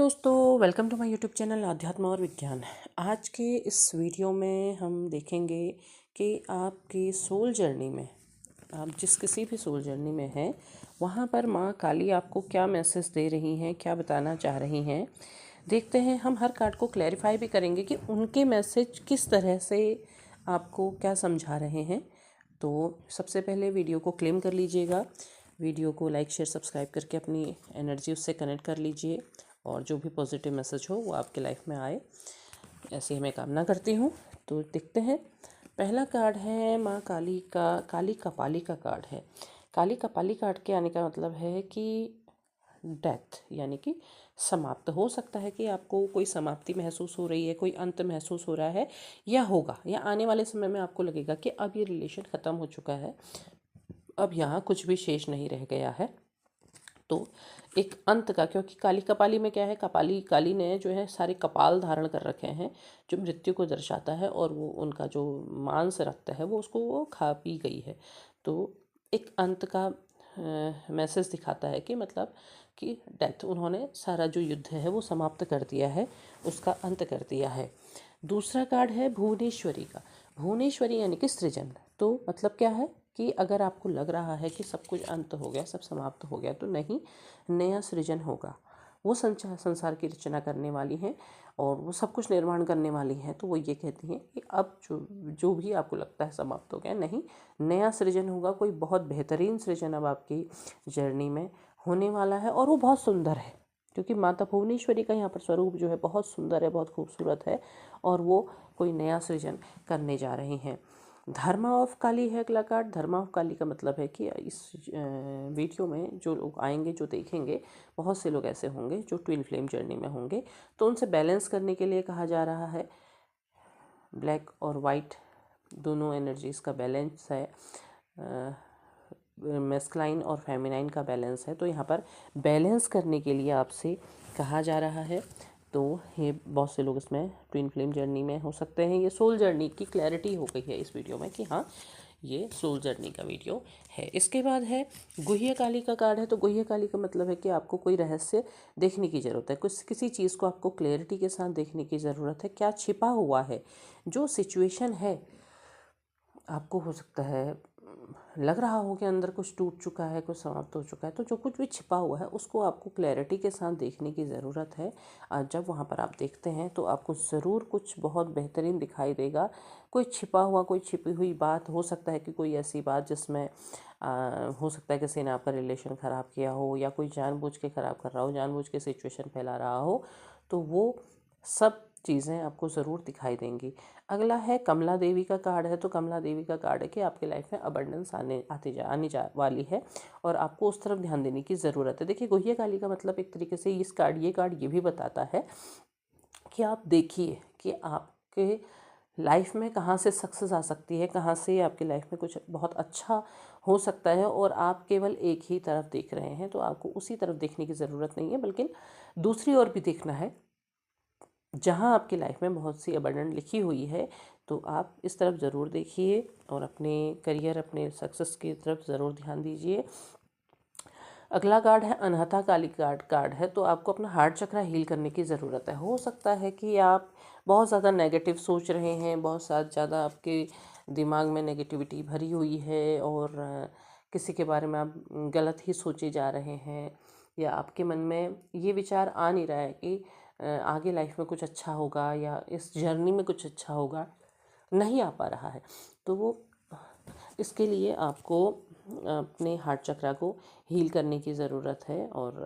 दोस्तों, welcome to my YouTube channel अध्यात्म और विज्ञान। आज के इस वीडियो में हम देखेंगे कि आपकी सोल जर्नी में, आप जिस किसी भी सोल जर्नी में हैं, वहाँ पर माँ काली आपको क्या मैसेज दे रही हैं, क्या बताना चाह रही हैं। देखते हैं, हम हर कार्ड को क्लैरिफाई भी करेंगे कि उनके मैसेज किस तरह से आपको क्या समझा रहे हैं। तो सबसे पहले वीडियो को क्लेम कर लीजिएगा, वीडियो को लाइक शेयर सब्सक्राइब करके अपनी एनर्जी उससे कनेक्ट कर लीजिए और जो भी पॉजिटिव मैसेज हो वो आपके लाइफ में आए, ऐसी मैं कामना करती हूँ। तो देखते हैं, पहला कार्ड है माँ काली का, काली कपाली का कार्ड है। काली कपाली कार्ड के आने का मतलब है कि डेथ, यानी कि समाप्त। हो सकता है कि आपको कोई समाप्ति महसूस हो रही है, कोई अंत महसूस हो रहा है, या होगा, या आने वाले समय में आपको लगेगा कि अब ये रिलेशन ख़त्म हो चुका है, अब यहाँ कुछ भी शेष नहीं रह गया है। तो एक अंत का, क्योंकि काली कपाली में क्या है, कपाली काली ने जो है सारे कपाल धारण कर रखे हैं जो मृत्यु को दर्शाता है, और वो उनका जो मांस रक्त है वो उसको वो खा पी गई है। तो एक अंत का मैसेज दिखाता है कि मतलब कि डेथ, उन्होंने सारा जो युद्ध है वो समाप्त कर दिया है, उसका अंत कर दिया है। दूसरा कार्ड है भुवनेश्वरी का। भुवनेश्वरी यानी कि सृजन। तो मतलब क्या है कि अगर आपको लग रहा है कि सब कुछ अंत हो गया, सब समाप्त हो गया, तो नहीं, नया सृजन होगा। वो संसार की रचना करने वाली हैं और वो सब कुछ निर्माण करने वाली हैं। तो वो ये कहती हैं कि अब जो भी आपको लगता है समाप्त हो गया, नहीं, नया सृजन होगा, कोई बहुत बेहतरीन सृजन अब आपकी जर्नी में होने वाला है, और वो बहुत सुंदर है, क्योंकि माता भुवनेश्वरी का यहाँ पर स्वरूप जो है बहुत सुंदर है, बहुत खूबसूरत है, और वो कोई नया सृजन करने जा रही हैं। धर्मा ऑफ काली है अगला कार्ड। धर्मा ऑफ काली का मतलब है कि इस वीडियो में जो लोग आएंगे, जो देखेंगे, बहुत से लोग ऐसे होंगे जो ट्विन फ्लेम जर्नी में होंगे, तो उनसे बैलेंस करने के लिए कहा जा रहा है। ब्लैक और वाइट दोनों एनर्जीज़ का बैलेंस है, मेस्कुलाइन और फेमिनाइन का बैलेंस है। तो यहाँ पर बैलेंस करने के लिए आपसे कहा जा रहा है। तो ये बहुत से लोग इसमें ट्विन फ्लेम जर्नी में हो सकते हैं। ये सोल जर्नी की क्लैरिटी हो गई है इस वीडियो में कि हाँ, ये सोल जर्नी का वीडियो है। इसके बाद है गुह्य काली का कार्ड है। तो गुह्य काली का मतलब है कि आपको कोई रहस्य देखने की ज़रूरत है, कुछ किसी चीज़ को आपको क्लैरिटी के साथ देखने की ज़रूरत है। क्या छिपा हुआ है, जो सिचुएशन है, आपको हो सकता है लग रहा हो कि अंदर कुछ टूट चुका है, कुछ समाप्त हो चुका है, तो जो कुछ भी छिपा हुआ है उसको आपको क्लैरिटी के साथ देखने की ज़रूरत है। जब वहाँ पर आप देखते हैं तो आपको ज़रूर कुछ बहुत बेहतरीन दिखाई देगा। कोई छिपा हुआ, कोई छिपी हुई बात हो सकता है कि कोई ऐसी बात जिसमें हो सकता है किसी ने आपका रिलेशन ख़राब किया हो, या कोई जानबूझ के ख़राब कर रहा हो, जानबूझ के सिचुएशन फैला रहा हो, तो वो सब चीज़ें आपको ज़रूर दिखाई देंगी। अगला है कमला देवी का कार्ड है। तो कमला देवी का कार्ड है कि आपके लाइफ में अबंडेंस आने जा वाली है, और आपको उस तरफ ध्यान देने की ज़रूरत है। देखिए, गुह्य काली का मतलब एक तरीके से ये कार्ड ये भी बताता है कि आप देखिए कि आपके लाइफ में कहाँ से सक्सेस आ सकती है, कहाँ से आपकी लाइफ में कुछ बहुत अच्छा हो सकता है, और आप केवल एक ही तरफ देख रहे हैं। तो आपको उसी तरफ देखने की ज़रूरत नहीं है, बल्कि दूसरी ओर भी देखना है जहाँ आपकी लाइफ में बहुत सी अबंडेंट लिखी हुई है। तो आप इस तरफ ज़रूर देखिए और अपने करियर, अपने सक्सेस की तरफ ज़रूर ध्यान दीजिए। अगला कार्ड है अनहता काली कार्ड है। तो आपको अपना हार्ट चक्र हील करने की ज़रूरत है। हो सकता है कि आप बहुत ज़्यादा नेगेटिव सोच रहे हैं, बहुत ज़्यादा आपके दिमाग में नेगेटिविटी भरी हुई है, और किसी के बारे में आप गलत ही सोचे जा रहे हैं, या आपके मन में ये विचार आ नहीं रहा है कि आगे लाइफ में कुछ अच्छा होगा, या इस जर्नी में कुछ अच्छा होगा, नहीं आ पा रहा है। तो वो इसके लिए आपको अपने हार्ट चक्रा को हील करने की ज़रूरत है, और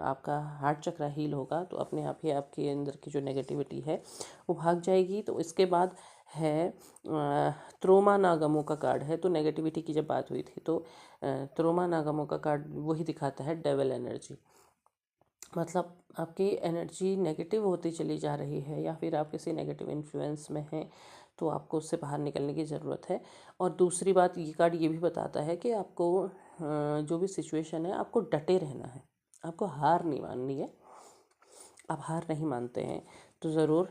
आपका हार्ट चक्रा हील होगा तो अपने आप ही आपके अंदर की जो नेगेटिविटी है वो भाग जाएगी। तो इसके बाद है त्रोमा नागमो का कार्ड है। तो नेगेटिविटी की जब बात हुई थी, तो त्रोमा नागमो का कार्ड वही दिखाता है, डेविल एनर्जी। मतलब आपकी एनर्जी नेगेटिव होती चली जा रही है, या फिर आप किसी नेगेटिव इन्फ्लुएंस में हैं, तो आपको उससे बाहर निकलने की ज़रूरत है। और दूसरी बात, ये कार्ड ये भी बताता है कि आपको जो भी सिचुएशन है, आपको डटे रहना है, आपको हार नहीं माननी है। आप हार नहीं मानते हैं तो ज़रूर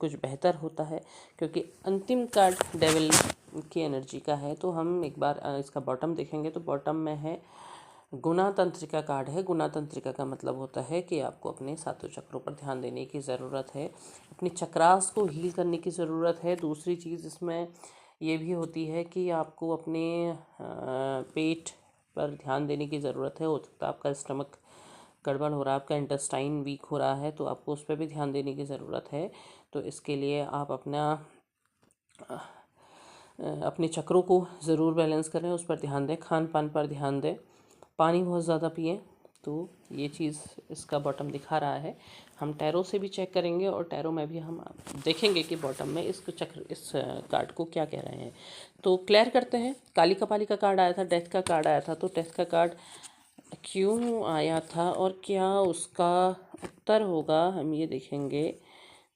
कुछ बेहतर होता है, क्योंकि अंतिम कार्ड डेविल की एनर्जी का है। तो हम एक बार इसका बॉटम देखेंगे, तो बॉटम में है गुना तंत्रिका कार्ड है। गुना तंत्रिका का मतलब होता है कि आपको अपने सातों चक्रों पर ध्यान देने की ज़रूरत है, अपनी चक्रास को हील करने की ज़रूरत है। दूसरी चीज़ इसमें ये भी होती है कि आपको अपने पेट पर ध्यान देने की ज़रूरत है। हो सकता है आपका स्टमक गड़बड़ हो रहा है, आपका इंटेस्टाइन वीक हो रहा है, तो आपको उस पर भी ध्यान देने की ज़रूरत है। तो इसके लिए आप अपने चक्रों को ज़रूर बैलेंस करें, उस पर ध्यान दें, खान पान पर ध्यान दें, पानी बहुत ज़्यादा पिएं। तो ये चीज़ इसका बॉटम दिखा रहा है। हम टैरो से भी चेक करेंगे और टैरो में भी हम देखेंगे कि बॉटम में इस कार्ड को क्या कह रहे हैं। तो क्लियर करते हैं। काली कपाली का कार्ड आया था, डेथ का कार्ड आया था। तो डेथ का कार्ड क्यों आया था और क्या उसका उत्तर होगा, हम ये देखेंगे।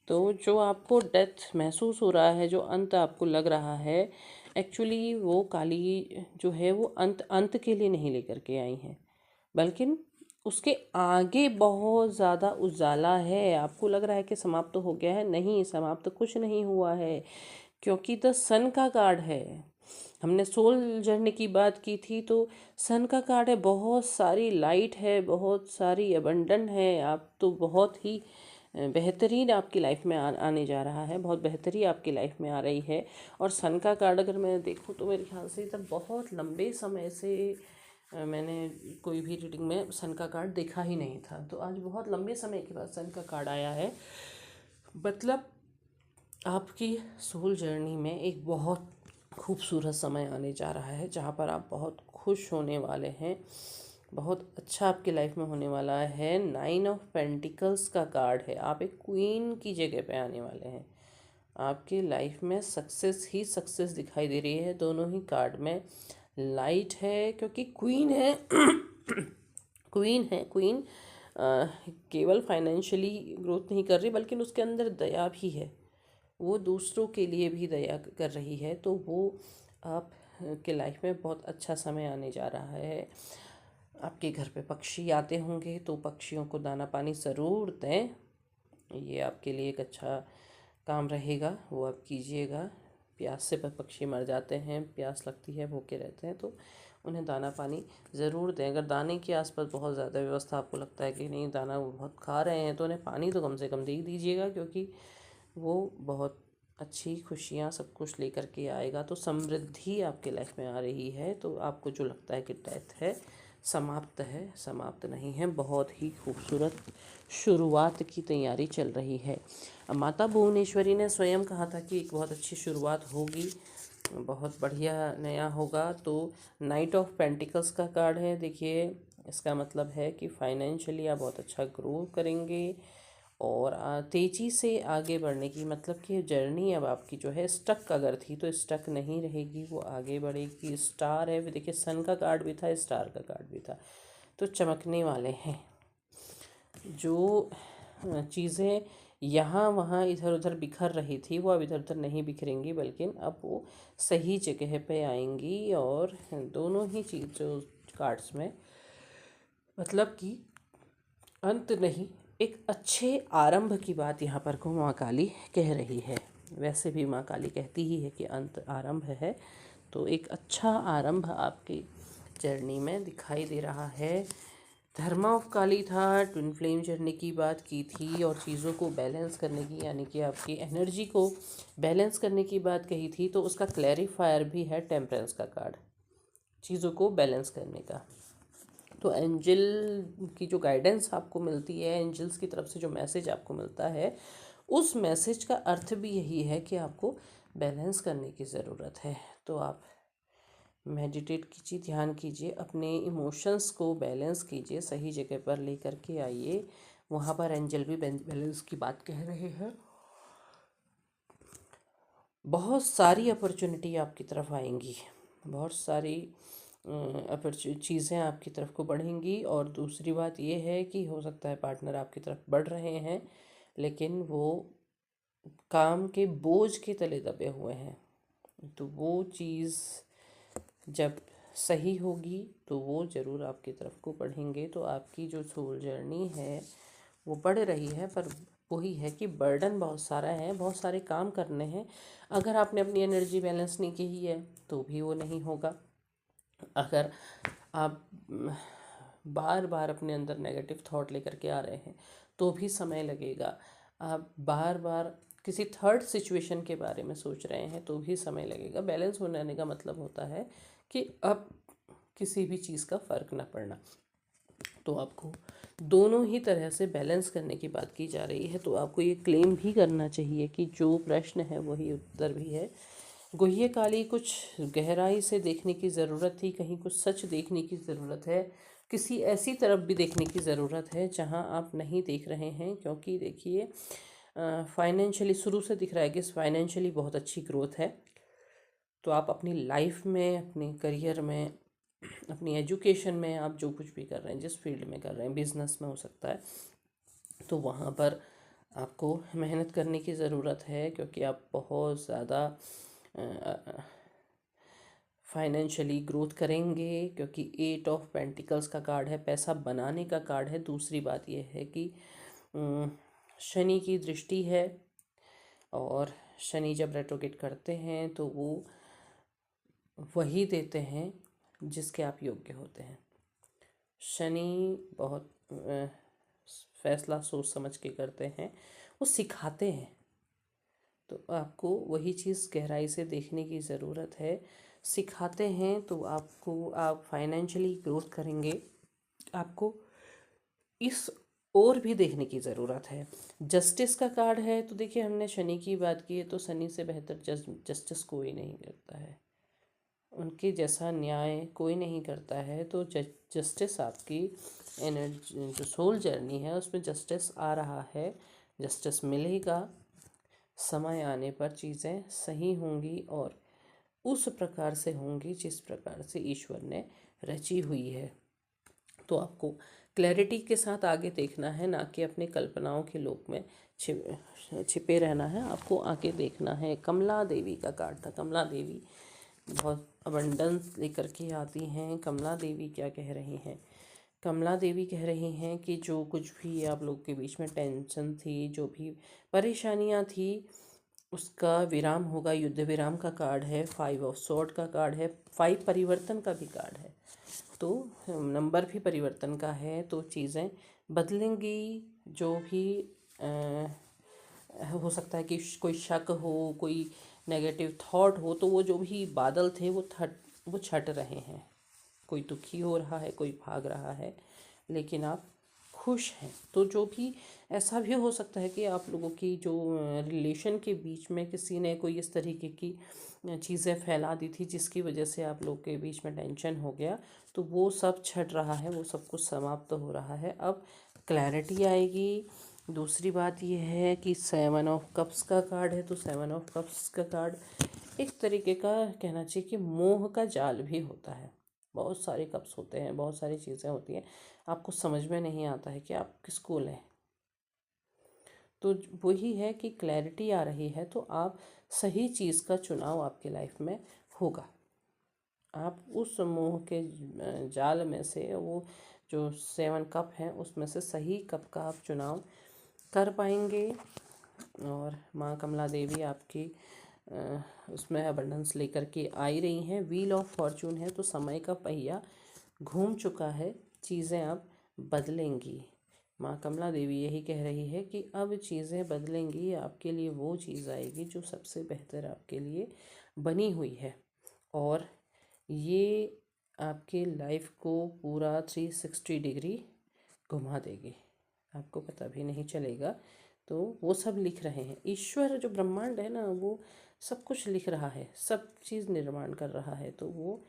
तो जो आपको डेथ महसूस हो रहा है, जो अंत आपको लग रहा है, एक्चुअली वो काली जो है वो अंत के लिए नहीं लेकर के आई है, बल्कि उसके आगे बहुत ज़्यादा उजाला है। आपको लग रहा है कि समाप्त तो हो गया है, नहीं, समाप्त कुछ नहीं हुआ है, क्योंकि द सन का कार्ड है। हमने सोल जर्नी की बात की थी, तो सन का कार्ड है, बहुत सारी लाइट है, बहुत सारी अबंडन है। आप तो बहुत ही बेहतरीन आपकी लाइफ में आने जा रहा है, बहुत बेहतरी आपकी लाइफ में आ रही है। और सन का कार्ड अगर मैं देखूं तो मेरे ख्याल से तब बहुत लंबे समय से मैंने कोई भी रीडिंग में सन का कार्ड देखा ही नहीं था। तो आज बहुत लंबे समय के बाद सन का कार्ड आया है। मतलब आपकी सोल जर्नी में एक बहुत खूबसूरत समय आने जा रहा है, जहाँ पर आप बहुत खुश होने वाले हैं, बहुत अच्छा आपकी लाइफ में होने वाला है। 9 ऑफ पेंटिकल्स का कार्ड है। आप एक क्वीन की जगह पे आने वाले हैं। आपकी लाइफ में सक्सेस ही सक्सेस दिखाई दे रही है। दोनों ही कार्ड में लाइट है, क्योंकि क्वीन है। क्वीन है। क्वीन केवल फाइनेंशियली ग्रोथ नहीं कर रही, बल्कि उसके अंदर दया भी है। वो दूसरों के लिए भी दया कर रही है। तो वो आप के लाइफ में बहुत अच्छा समय आने जा रहा है। आपके घर पे पक्षी आते होंगे, तो पक्षियों को दाना पानी ज़रूर दें। ये आपके लिए एक अच्छा काम रहेगा, वो आप कीजिएगा। प्यास से पक्षी मर जाते हैं, प्यास लगती है, भूखे रहते हैं, तो उन्हें दाना पानी ज़रूर दें। अगर दाने के आसपास बहुत ज़्यादा व्यवस्था आपको लगता है कि नहीं, दाना वो बहुत खा रहे हैं, तो उन्हें पानी तो कम से कम दे ही दीजिएगा, क्योंकि वो बहुत अच्छी खुशियाँ सब कुछ लेकर के आएगा। तो समृद्धि आपके लाइफ में आ रही है। तो आपको जो लगता है कि डेथ है, समाप्त है, समाप्त नहीं है, बहुत ही खूबसूरत शुरुआत की तैयारी चल रही है। माता भुवनेश्वरी ने स्वयं कहा था कि एक बहुत अच्छी शुरुआत होगी, बहुत बढ़िया नया होगा। तो नाइट ऑफ पेंटिकल्स का कार्ड है। देखिए, इसका मतलब है कि फाइनेंशियली आप बहुत अच्छा ग्रो करेंगे और तेज़ी से आगे बढ़ने की, मतलब कि जर्नी अब आपकी जो है स्टक अगर थी तो स्टक नहीं रहेगी, वो आगे बढ़ेगी। स्टार है, देखिए सन का कार्ड भी था, स्टार का कार्ड भी था। तो चमकने वाले हैं। जो चीज़ें यहाँ वहाँ इधर उधर बिखर रही थी, वो अब इधर उधर नहीं बिखरेंगी, बल्कि अब वो सही जगह पे आएंगी। और दोनों ही चीज़ जो कार्ड्स में, मतलब कि अंत नहीं, एक अच्छे आरंभ की बात यहाँ पर को माँ काली कह रही है। वैसे भी माँ काली कहती ही है कि अंत आरंभ है। तो एक अच्छा आरंभ आपकी जर्नी में दिखाई दे रहा है। धर्मा ऑफ काली था, ट्विन फ्लेम जर्नी की बात की थी, और चीज़ों को बैलेंस करने की, यानी कि आपकी एनर्जी को बैलेंस करने की बात कही थी। तो उसका क्लैरिफायर भी है टेम्परेंस का कार्ड, चीज़ों को बैलेंस करने का। तो एंजल की जो गाइडेंस आपको मिलती है, एंजल्स की तरफ से जो मैसेज आपको मिलता है, उस मैसेज का अर्थ भी यही है कि आपको बैलेंस करने की ज़रूरत है। तो आप मेडिटेट कीजिए, ध्यान कीजिए, अपने इमोशंस को बैलेंस कीजिए, सही जगह पर लेकर के आइए। वहाँ पर एंजल भी बैलेंस की बात कह रहे हैं। बहुत सारी अपॉर्चुनिटी आपकी तरफ आएंगी, बहुत सारी चीज़ें आपकी तरफ को बढ़ेंगी। और दूसरी बात ये है कि हो सकता है पार्टनर आपकी तरफ बढ़ रहे हैं, लेकिन वो काम के बोझ के तले दबे हुए हैं। तो वो चीज़ जब सही होगी तो वो ज़रूर आपकी तरफ को बढ़ेंगे। तो आपकी जो सोल जर्नी है वो बढ़ रही है, पर वही है कि बर्डन बहुत सारा है, बहुत सारे काम करने हैं। अगर आपने अपनी एनर्जी बैलेंस नहीं की है तो भी वो नहीं होगा। अगर आप बार बार अपने अंदर नेगेटिव थॉट लेकर के आ रहे हैं तो भी समय लगेगा। आप बार बार किसी थर्ड सिचुएशन के बारे में सोच रहे हैं तो भी समय लगेगा। बैलेंस होने का मतलब होता है कि अब किसी भी चीज़ का फ़र्क ना पड़ना। तो आपको दोनों ही तरह से बैलेंस करने की बात की जा रही है। तो आपको ये क्लेम भी करना चाहिए कि जो प्रश्न है वही उत्तर भी है। गुह्य काली कुछ गहराई से देखने की ज़रूरत थी, कहीं कुछ सच देखने की ज़रूरत है, किसी ऐसी तरफ भी देखने की ज़रूरत है जहां आप नहीं देख रहे हैं। क्योंकि देखिए फाइनेंशियली शुरू से दिख रहा है कि फाइनेंशियली बहुत अच्छी ग्रोथ है। तो आप अपनी लाइफ में, अपने करियर में, अपनी एजुकेशन में, आप जो कुछ भी कर रहे हैं, जिस फील्ड में कर रहे हैं, बिजनेस में हो सकता है, तो वहाँ पर आपको मेहनत करने की ज़रूरत है। क्योंकि आप बहुत ज़्यादा फाइनेंशियली ग्रोथ करेंगे। क्योंकि 8 ऑफ पेंटिकल्स का कार्ड है, पैसा बनाने का कार्ड है। दूसरी बात यह है कि शनि की दृष्टि है, और शनि जब रेट्रोगेट करते हैं तो वो वही देते हैं जिसके आप योग्य होते हैं। शनि बहुत फैसला सोच समझ के करते हैं, वो सिखाते हैं। तो आपको वही चीज़ गहराई से देखने की ज़रूरत है। सिखाते हैं तो आप फाइनेंशियली ग्रोथ करेंगे। आपको इस और भी देखने की ज़रूरत है। जस्टिस का कार्ड है, तो देखिए हमने शनि की बात की है, तो शनि से बेहतर जस्टिस कोई नहीं करता है, उनके जैसा न्याय कोई नहीं करता है। तो जस्टिस आपकी एनर्जी जो सोल जर्नी है उसमें जस्टिस आ रहा है, जस्टिस मिलेगा। समय आने पर चीज़ें सही होंगी और उस प्रकार से होंगी जिस प्रकार से ईश्वर ने रची हुई है। तो आपको क्लैरिटी के साथ आगे देखना है, ना कि अपने कल्पनाओं के लोक में छिपे रहना है। आपको आगे देखना है। कमला देवी का कार्ड था। कमला देवी बहुत अबंडेंस लेकर के आती हैं। कमला देवी क्या कह रही हैं? कमला देवी कह रही हैं कि जो कुछ भी आप लोग के बीच में टेंशन थी, जो भी परेशानियां थी, उसका विराम होगा। युद्ध विराम का कार्ड है। 5 ऑफ स्वॉर्ड का कार्ड है। 5 परिवर्तन का भी कार्ड है, तो नंबर भी परिवर्तन का है। तो चीज़ें बदलेंगी। जो भी हो सकता है कि कोई शक हो, कोई नेगेटिव थॉट हो, तो वो जो भी बादल थे वो छट रहे हैं। कोई दुखी हो रहा है, कोई भाग रहा है, लेकिन आप खुश हैं। तो जो भी ऐसा भी हो सकता है कि आप लोगों की जो रिलेशन के बीच में किसी ने कोई इस तरीके की चीज़ें फैला दी थी जिसकी वजह से आप लोग के बीच में टेंशन हो गया, तो वो सब छट रहा है, वो सब कुछ समाप्त हो रहा है। अब क्लैरिटी आएगी। दूसरी बात यह है कि 7 ऑफ कप्स का कार्ड है। तो 7 ऑफ कप्स का कार्ड एक तरीके का कहना चाहिए कि मोह का जाल भी होता है। बहुत सारे कप्स होते हैं, बहुत सारी चीज़ें होती हैं, आपको समझ में नहीं आता है कि आप किसको लें। तो वही है कि क्लैरिटी आ रही है तो आप सही चीज़ का चुनाव आपकी लाइफ में होगा। आप उस समूह के जाल में से, वो जो 7 कप हैं उसमें से सही कप का आप चुनाव कर पाएंगे। और माँ कमला देवी आपकी उसमें अबंडेंस लेकर के आई रही हैं। व्हील ऑफ फॉर्चून है, तो समय का पहिया घूम चुका है, चीज़ें अब बदलेंगी। माँ कमला देवी यही कह रही है कि अब चीज़ें बदलेंगी, आपके लिए वो चीज़ आएगी जो सबसे बेहतर आपके लिए बनी हुई है। और ये आपके लाइफ को पूरा 360 डिग्री घुमा देगी, आपको पता भी नहीं चलेगा। तो वो सब लिख रहे हैं। ईश्वर जो ब्रह्मांड है ना, वो सब कुछ लिख रहा है, सब चीज़ निर्माण कर रहा है। तो वो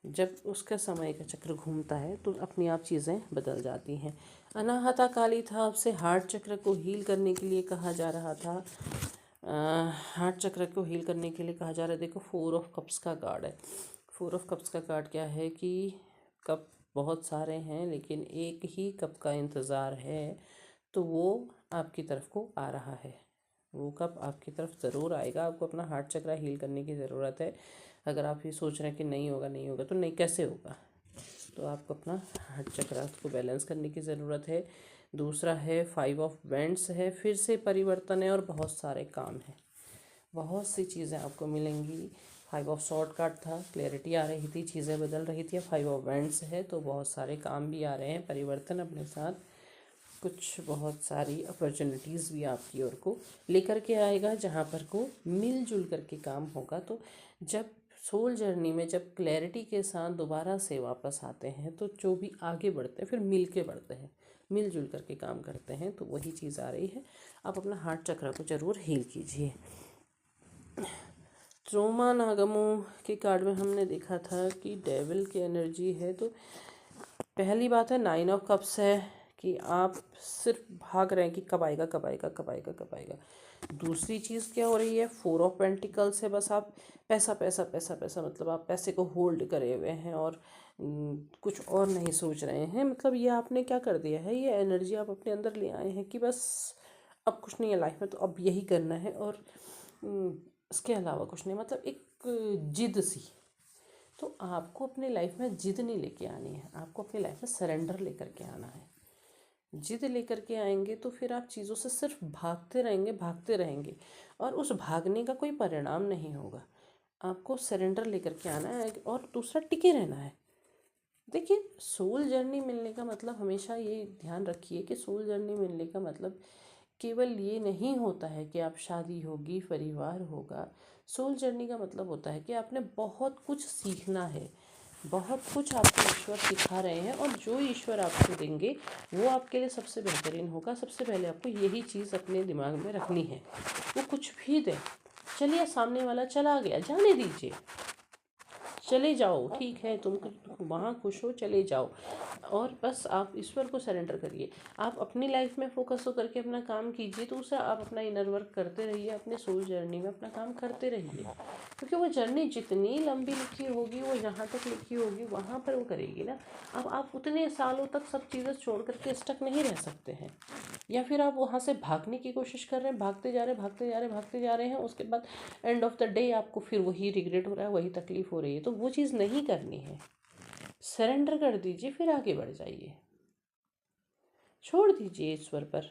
जब उसका समय का चक्र घूमता है तो अपनी आप चीज़ें बदल जाती हैं। अनाहता काली था, आपसे हार्ट चक्र को हील करने के लिए कहा जा रहा था। हार्ट चक्र को हील करने के लिए कहा जा रहा है। देखो 4 ऑफ कप्स का कार्ड है। 4 ऑफ कप्स का कार्ड क्या है कि कप बहुत सारे हैं लेकिन एक ही कप का इंतज़ार है, तो वो आपकी तरफ को आ रहा है। वो कप आपकी तरफ ज़रूर आएगा। आपको अपना हार्ट चक्र हील करने की ज़रूरत है। अगर आप ये सोच रहे हैं कि नहीं होगा नहीं होगा, तो नहीं कैसे होगा? तो आपको अपना हार्ट चक्र को बैलेंस करने की ज़रूरत है। दूसरा है 5 ऑफ वेंट्स है, फिर से परिवर्तन है और बहुत सारे काम हैं, बहुत सी चीज़ें आपको मिलेंगी। फाइव ऑफ सॉर्ड कार्ड था, क्लैरिटी आ रही थी, चीज़ें बदल रही थी। 5 ऑफ वैंड्स है तो बहुत सारे काम भी आ रहे हैं, परिवर्तन अपने साथ, कुछ बहुत सारी अपॉर्चुनिटीज़ भी आपकी ओर को लेकर के आएगा, जहाँ पर को मिलजुल करके काम होगा। तो जब सोल जर्नी में जब क्लैरिटी के साथ दोबारा से वापस आते हैं तो जो भी आगे बढ़ते हैं फिर मिल के बढ़ते हैं, मिलजुल करके काम करते हैं। तो वही चीज़ आ रही है। आप अपना हार्ट चक्र को ज़रूर हील कीजिए। ट्रोमा नागमो के कार्ड में हमने देखा था कि डेविल की एनर्जी है। तो पहली बात है 9 ऑफ कप्स है कि आप सिर्फ भाग रहे हैं कि कब आएगा कब आएगा कब आएगा कब आएगा। दूसरी चीज़ क्या हो रही है, 4 ऑफ पेंटिकल्स है। बस आप पैसा पैसा पैसा पैसा, मतलब आप पैसे को होल्ड करे हुए हैं और कुछ और नहीं सोच रहे हैं। मतलब ये आपने क्या कर दिया है, ये एनर्जी आप अपने अंदर ले आए हैं कि बस अब कुछ नहीं है लाइफ में, तो अब यही करना है और इसके अलावा कुछ नहीं। मतलब एक जिद सी। तो आपको अपनी लाइफ में जिद नहीं लेके आनी है, आपको अपनी लाइफ में सरेंडर लेकर के आना है। जिद लेकर के आएंगे तो फिर आप चीज़ों से सिर्फ भागते रहेंगे और उस भागने का कोई परिणाम नहीं होगा। आपको सरेंडर लेकर के आना है और दूसरा टिके रहना है। देखिए, सोल जर्नी मिलने का मतलब, हमेशा ये ध्यान रखिए कि सोल जर्नी मिलने का मतलब केवल ये नहीं होता है कि आप शादी होगी, परिवार होगा। सोल जर्नी का मतलब होता है कि आपने बहुत कुछ सीखना है, बहुत कुछ आपको ईश्वर सिखा रहे हैं और जो ईश्वर आपको देंगे वो आपके लिए सबसे बेहतरीन होगा। सबसे पहले आपको यही चीज़ अपने दिमाग में रखनी है। वो कुछ भी दे, चलिए सामने वाला चला गया, जाने दीजिए, चले जाओ, ठीक है, तुम वहाँ खुश हो, चले जाओ। और बस आप ईश्वर को सरेंडर करिए। आप अपनी लाइफ में फोकस हो करके अपना काम कीजिए, तो उससे आप अपना इनर वर्क करते रहिए, अपने सोल जर्नी में अपना काम करते रहिए। क्योंकि वो जर्नी जितनी लंबी लिखी होगी, वो जहाँ तक लिखी होगी वहाँ पर वो करेगी ना। अब आप उतने सालों तक सब चीज़ें छोड़ करके स्टक नहीं रह सकते हैं, या फिर आप वहाँ से भागने की कोशिश कर रहे हैं, भागते जा रहे हैं, उसके बाद एंड ऑफ द डे आपको फिर वही रिग्रेट हो रहा है, वही तकलीफ हो रही है। तो वो चीज़ नहीं करनी है। सरेंडर कर दीजिए, फिर आगे बढ़ जाइए, छोड़ दीजिए ईश्वर पर।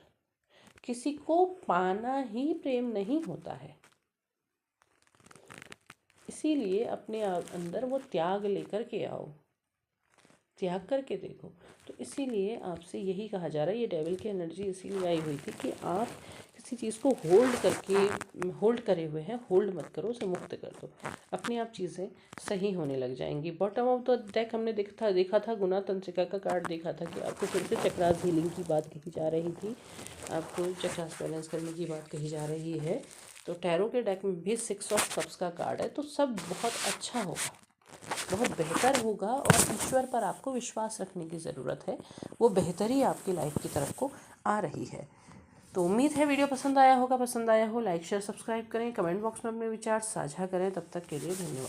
किसी को पाना ही प्रेम नहीं होता है, इसीलिए अपने अंदर वो त्याग लेकर के आओ, त्याग करके देखो। तो इसीलिए आपसे यही कहा जा रहा है, ये डेविल की एनर्जी इसीलिए आई हुई थी कि आप किसी चीज़ को होल्ड करे हुए हैं, होल्ड मत करो, उसे मुक्त कर दो, अपने आप चीज़ें सही होने लग जाएंगी। बॉटम ऑफ द डेक हमने देखा था गुना तंत्रिका का कार्ड देखा था कि आपको फिर से चक्रास हीलिंग की बात कही जा रही थी, आपको चक्रास बैलेंस करने की बात कही जा रही है। तो टैरो के डेक में भी 6 ऑफ कप्स का कार्ड है। तो सब बहुत अच्छा होगा, बहुत बेहतर होगा और ईश्वर पर आपको विश्वास रखने की ज़रूरत है, वो बेहतरी आपकी लाइफ की तरफ को आ रही है। तो उम्मीद है वीडियो पसंद आया होगा, पसंद आया हो लाइक शेयर सब्सक्राइब करें, कमेंट बॉक्स में अपने विचार साझा करें। तब तक के लिए धन्यवाद।